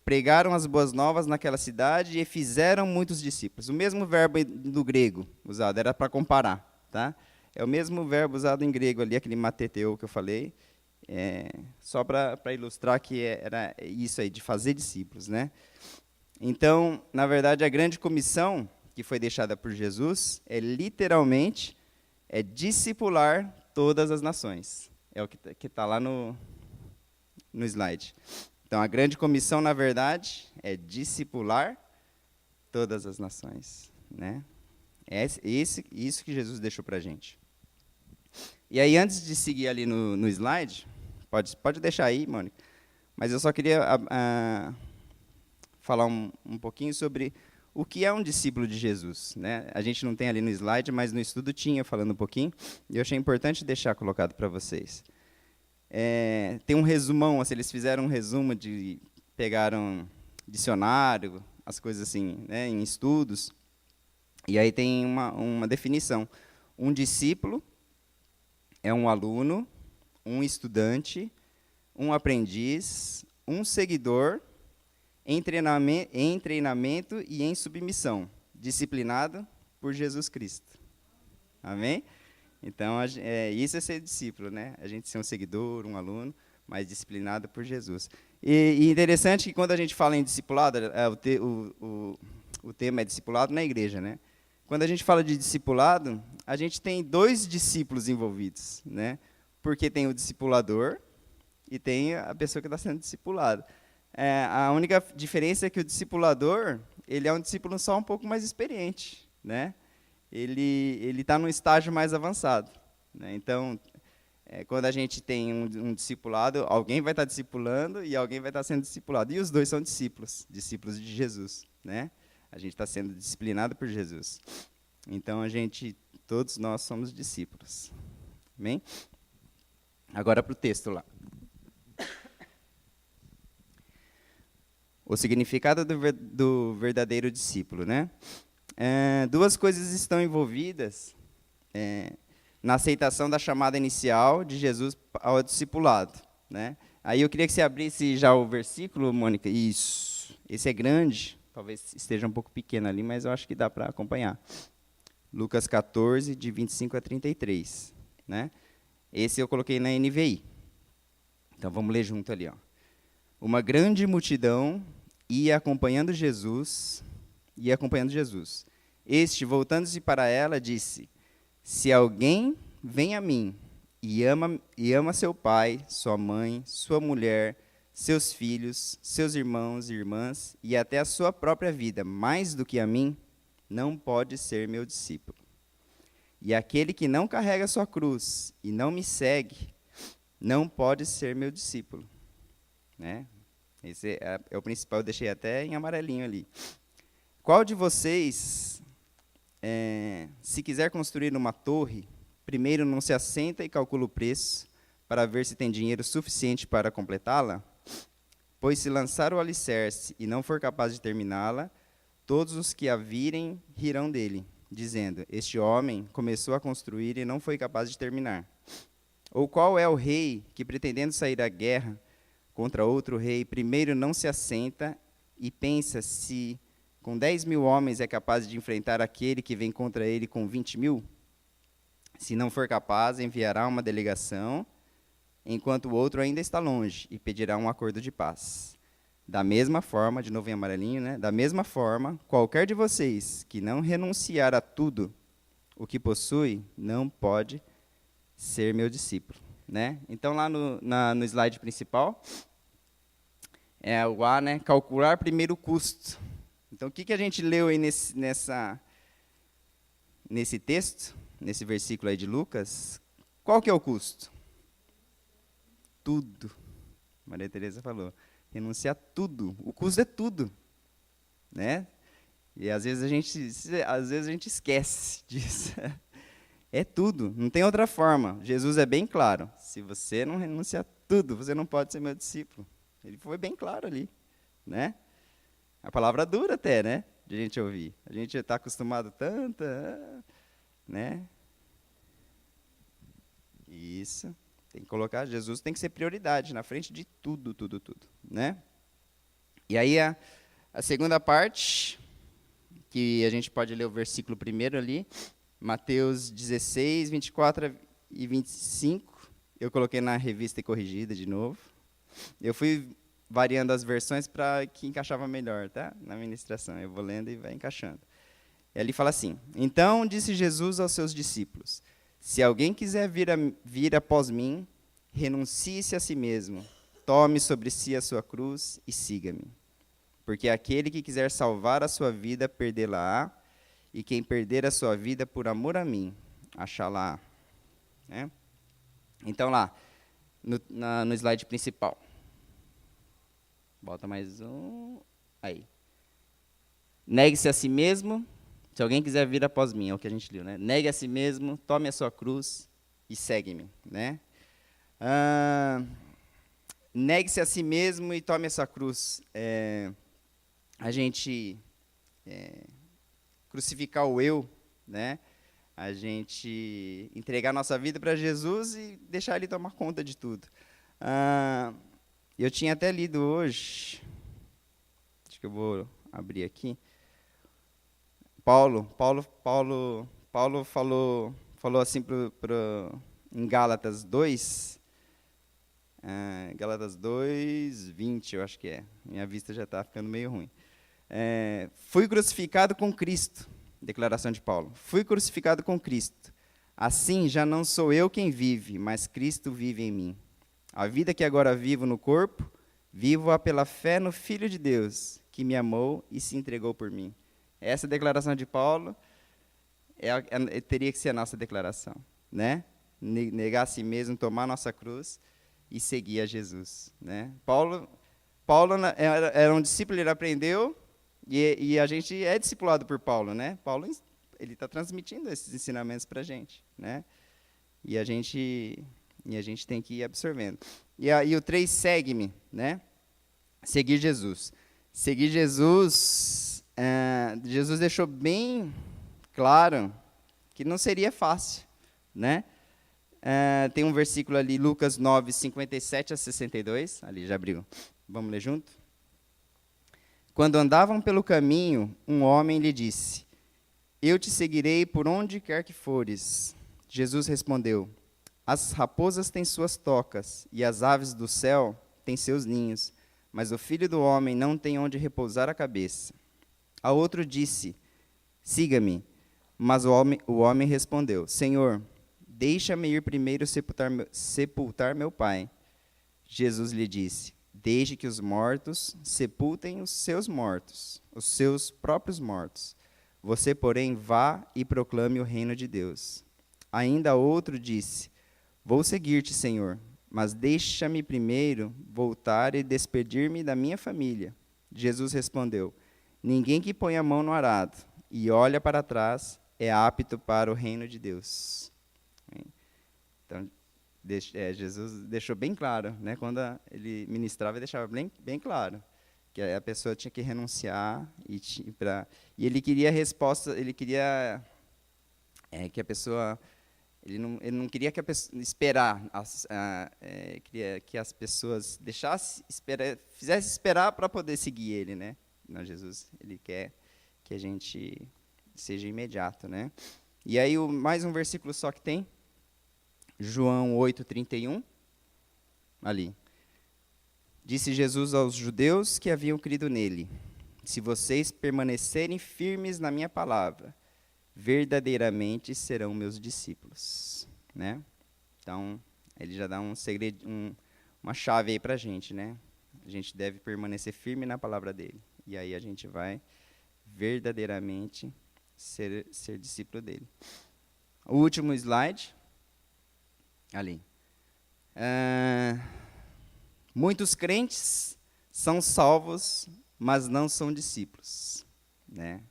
pregaram as boas novas naquela cidade e fizeram muitos discípulos. O mesmo verbo do grego usado, era para comparar, tá? É o mesmo verbo usado em grego ali, aquele mateteu que eu falei, só para ilustrar que era isso aí, de fazer discípulos, né? Então, na verdade, a grande comissão que foi deixada por Jesus literalmente discipular todas as nações. É o que está lá no slide. Então, a grande comissão, na verdade, é discipular todas as nações, né? Isso que Jesus deixou para a gente. E aí, antes de seguir ali no slide, pode deixar aí, Mônica, mas eu só queria falar um pouquinho sobre o que é um discípulo de Jesus, né? A gente não tem ali no slide, mas no estudo tinha falando um pouquinho, e eu achei importante deixar colocado para vocês. Tem um resumão, assim, eles fizeram um resumo pegaram dicionário, as coisas assim, né, em estudos, e aí tem uma definição. Um discípulo é um aluno, um estudante, um aprendiz, um seguidor, em treinamento e em submissão, disciplinado por Jesus Cristo. Amém? Então, isso é ser discípulo, né? A gente ser um seguidor, um aluno, mas disciplinado por Jesus. E interessante que quando a gente fala em discipulado, o tema é discipulado na igreja, né? Quando a gente fala de discipulado, a gente tem 2 discípulos envolvidos, né? Porque tem o discipulador e tem a pessoa que está sendo discipulada. A única diferença é que o discipulador, ele é um discípulo só um pouco mais experiente, né? Ele está num estágio mais avançado, né? Então, quando a gente tem um discipulado, alguém vai estar discipulando e alguém vai estar sendo discipulado. E os 2 são discípulos de Jesus, né? A gente está sendo disciplinado por Jesus. Então, todos nós somos discípulos. Amém? Agora para o texto lá. O significado do verdadeiro discípulo, né? 2 coisas estão envolvidas na aceitação da chamada inicial de Jesus ao discipulado, né? Aí eu queria que você abrisse já o versículo, Mônica. Isso. Esse é grande, talvez esteja um pouco pequeno ali, mas eu acho que dá para acompanhar. Lucas 14, de 25 a 33, né? Esse eu coloquei na NVI. Então vamos ler junto ali, ó. Uma grande multidão ia acompanhando Jesus. Este, voltando-se para ela, disse: se alguém vem a mim e ama seu pai, sua mãe, sua mulher, seus filhos, seus irmãos e irmãs, e até a sua própria vida, mais do que a mim, não pode ser meu discípulo. E aquele que não carrega sua cruz e não me segue, não pode ser meu discípulo. Né? Esse é o principal, eu deixei até em amarelinho ali. Qual de vocês, se quiser construir uma torre, primeiro não se assenta e calcula o preço para ver se tem dinheiro suficiente para completá-la? Pois se lançar o alicerce e não for capaz de terminá-la, todos os que a virem rirão dele, dizendo: este homem começou a construir e não foi capaz de terminar. Ou qual é o rei que, pretendendo sair à guerra contra outro rei, primeiro não se assenta e pensa se com 10.000 homens é capaz de enfrentar aquele que vem contra ele com 20.000? Se não for capaz, enviará uma delegação, enquanto o outro ainda está longe, e pedirá um acordo de paz. Da mesma forma, de novo em amarelinho, né? Da mesma forma, qualquer de vocês que não renunciar a tudo o que possui, não pode ser meu discípulo. Né? Então, lá no slide principal, o A, né? Calcular primeiro o custo. Então, o que a gente leu aí nesse texto, nesse versículo aí de Lucas? Qual que é o custo? Tudo. Maria Teresa falou. Renunciar a tudo. O custo é tudo. Né? E às vezes a gente esquece disso. É tudo, não tem outra forma. Jesus é bem claro. Se você não renunciar a tudo, você não pode ser meu discípulo. Ele foi bem claro ali, né? A palavra dura até, né? De a gente ouvir. A gente está acostumado tanto, né? Isso. Tem que colocar, Jesus tem que ser prioridade na frente de tudo, tudo, tudo, né? E aí a segunda parte, que a gente pode ler o versículo primeiro ali, Mateus 16, 24 e 25, eu coloquei na revista e corrigida de novo. Eu fui variando as versões para que encaixava melhor, tá? Na ministração, eu vou lendo e vai encaixando. E ali fala assim: então disse Jesus aos seus discípulos: se alguém quiser vir após mim, renuncie-se a si mesmo, tome sobre si a sua cruz e siga-me. Porque aquele que quiser salvar a sua vida, perdê-la-á, e quem perder a sua vida por amor a mim, achá-la-á. né? Então, lá, no slide principal. Bota mais um. Aí. Negue-se a si mesmo. Se alguém quiser vir após mim, é o que a gente leu, né? Negue a si mesmo, tome a sua cruz e segue-me, né? Negue-se a si mesmo e tome a sua cruz. A gente crucificar o eu, né? A gente entregar nossa vida para Jesus e deixar Ele tomar conta de tudo. Eu tinha até lido hoje, acho que eu vou abrir aqui. Paulo falou assim em Gálatas 2, Gálatas 2, 20, eu acho que é. Minha vista já está ficando meio ruim. Fui crucificado com Cristo, declaração de Paulo. Fui crucificado com Cristo. Assim, já não sou eu quem vive, mas Cristo vive em mim. A vida que agora vivo no corpo, vivo-a pela fé no Filho de Deus, que me amou e se entregou por mim. Essa declaração de Paulo teria que ser a nossa declaração, né? Negar a si mesmo, tomar a nossa cruz e seguir a Jesus, né? Paulo era um discípulo, ele aprendeu, e a gente é discipulado por Paulo, né? Paulo, ele está transmitindo esses ensinamentos para a gente, né? E a gente tem que ir absorvendo. E o 3, segue-me, né? Seguir Jesus. Seguir Jesus, Jesus deixou bem claro que não seria fácil, né? Tem um versículo ali, Lucas 9, 57 a 62, ali já abriu. Vamos ler junto? Quando andavam pelo caminho, um homem lhe disse: eu te seguirei por onde quer que fores. Jesus respondeu: as raposas têm suas tocas, e as aves do céu têm seus ninhos, mas o Filho do Homem não tem onde repousar a cabeça. A outro disse: siga-me. Mas o homem respondeu: Senhor, deixa-me ir primeiro sepultar meu pai. Jesus lhe disse: deixe que os mortos sepultem os seus mortos, os seus próprios mortos. Você, porém, vá e proclame o reino de Deus. Ainda outro disse: vou seguir-te, Senhor, mas deixa-me primeiro voltar e despedir-me da minha família. Jesus respondeu: ninguém que põe a mão no arado e olha para trás é apto para o reino de Deus. Então, Jesus deixou bem claro, né? Quando ele ministrava, ele deixava bem claro que a pessoa tinha que renunciar e ele queria resposta, ele queria que a pessoa, ele não queria que a pessoa queria que as pessoas fizesse esperar para poder seguir ele, né? Não, Jesus, ele quer que a gente seja imediato, né? E aí mais um versículo só que tem, João 8:31, ali. Disse Jesus aos judeus que haviam crido nele: se vocês permanecerem firmes na minha palavra, verdadeiramente serão meus discípulos, né? Então, ele já dá um segredo, uma chave aí para a gente, né? A gente deve permanecer firme na palavra dele, e aí a gente vai verdadeiramente ser discípulo dele. O último slide, ali. Muitos crentes são salvos, mas não são discípulos, né?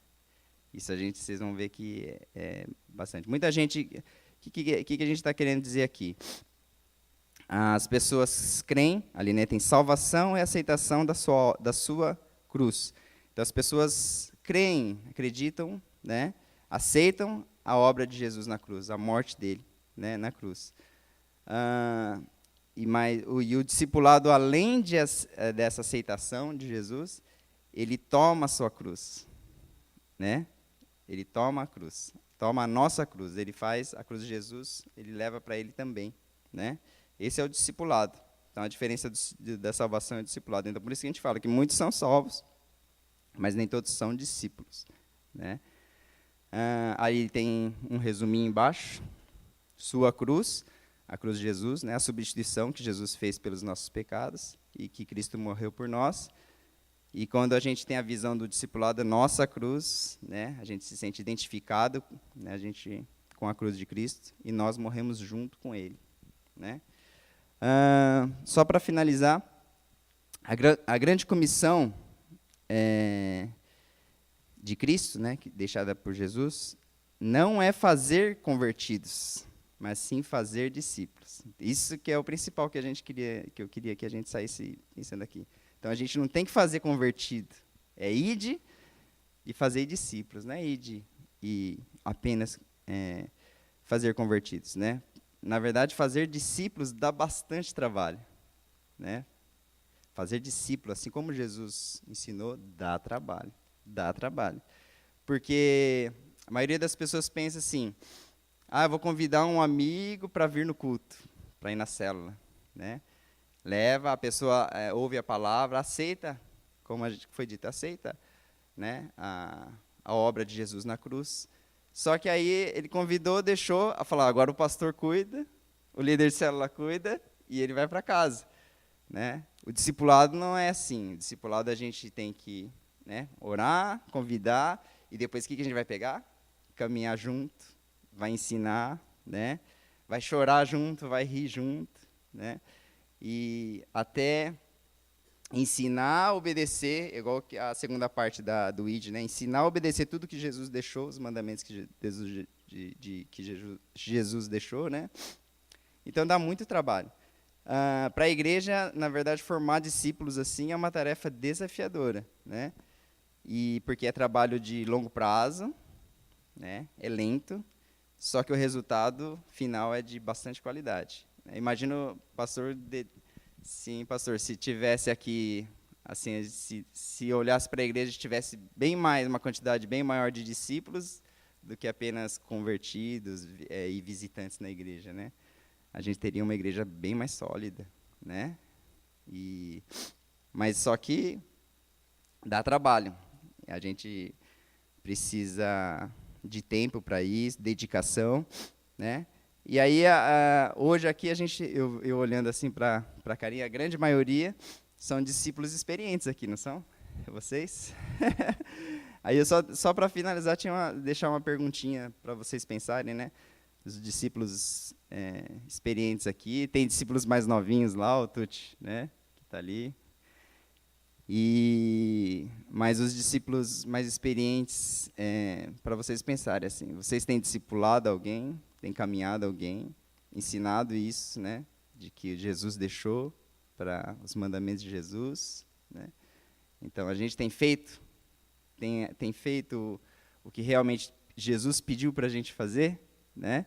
Isso vocês vão ver que é bastante. Muita gente, o que a gente está querendo dizer aqui? As pessoas creem, ali, né, tem salvação e aceitação da sua cruz. Então, as pessoas creem, acreditam, né, aceitam a obra de Jesus na cruz, a morte dele, né, na cruz. E o discipulado, além dessa aceitação de Jesus, ele toma a sua cruz, né? Ele toma a cruz, toma a nossa cruz, ele faz a cruz de Jesus, ele leva para ele também, né? Esse é o discipulado. Então, a diferença da salvação e do discipulado. Então, por isso que a gente fala que muitos são salvos, mas nem todos são discípulos, né? Aí tem um resuminho embaixo, sua cruz, a cruz de Jesus, né? A substituição que Jesus fez pelos nossos pecados e que Cristo morreu por nós. E quando a gente tem a visão do discipulado, nossa cruz, né, a gente se sente identificado, né, a gente com a cruz de Cristo e nós morremos junto com Ele, né? Só para finalizar, a grande comissão de Cristo, né, deixada por Jesus, não é fazer convertidos, mas sim fazer discípulos. Isso que é o principal que eu queria que a gente saísse pensando aqui. Então a gente não tem que fazer convertido, é ide e fazer discípulos, não é ide e apenas fazer convertidos, né? Na verdade, fazer discípulos dá bastante trabalho, né? Fazer discípulo, assim como Jesus ensinou, dá trabalho. Dá trabalho. Porque a maioria das pessoas pensa assim, eu vou convidar um amigo para vir no culto, para ir na célula, né? Leva, a pessoa ouve a palavra, aceita, como a gente foi dito, aceita, né, a obra de Jesus na cruz. Só que aí ele convidou, deixou, a falar, agora o pastor cuida, o líder de célula cuida, e ele vai para casa, né? O discipulado não é assim. O discipulado a gente tem que, né, orar, convidar, e depois o que a gente vai pegar? Caminhar junto, vai ensinar, né? Vai chorar junto, vai rir junto, né? E até ensinar a obedecer, igual que a segunda parte do ID, né? Ensinar a obedecer tudo que Jesus deixou, os mandamentos que Jesus deixou, né? Então dá muito trabalho. Para a igreja, na verdade, formar discípulos assim é uma tarefa desafiadora, né? E porque é trabalho de longo prazo, né? É lento, só que o resultado final é de bastante qualidade. Imagino, pastor, sim, pastor, se tivesse aqui, assim, se olhasse para a igreja e tivesse uma quantidade bem maior de discípulos do que apenas convertidos e visitantes na igreja, né? A gente teria uma igreja bem mais sólida, né? Mas só que dá trabalho. A gente precisa de tempo para isso, dedicação, né? E aí, hoje aqui, eu olhando assim para a carinha, a grande maioria são discípulos experientes aqui, não são? Vocês? Aí, eu só para finalizar, deixar uma perguntinha para vocês pensarem, né? Os discípulos experientes aqui, tem discípulos mais novinhos lá, o Tuti, né? Que está ali. Mas os discípulos mais experientes, para vocês pensarem assim, vocês têm discipulado alguém, têm caminhado alguém, ensinado isso, né, de que Jesus deixou para os mandamentos de Jesus, né? Então a gente tem feito o que realmente Jesus pediu para a gente fazer, né?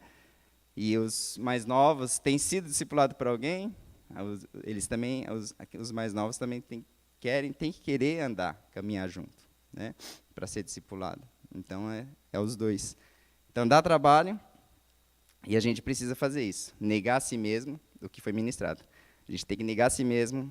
E os mais novos têm sido discipulados por alguém, eles também, os mais novos também têm que querer caminhar junto, né, para ser discipulado. Então, é os dois. Então, dá trabalho e a gente precisa fazer isso. Negar a si mesmo, o que foi ministrado. A gente tem que negar a si mesmo,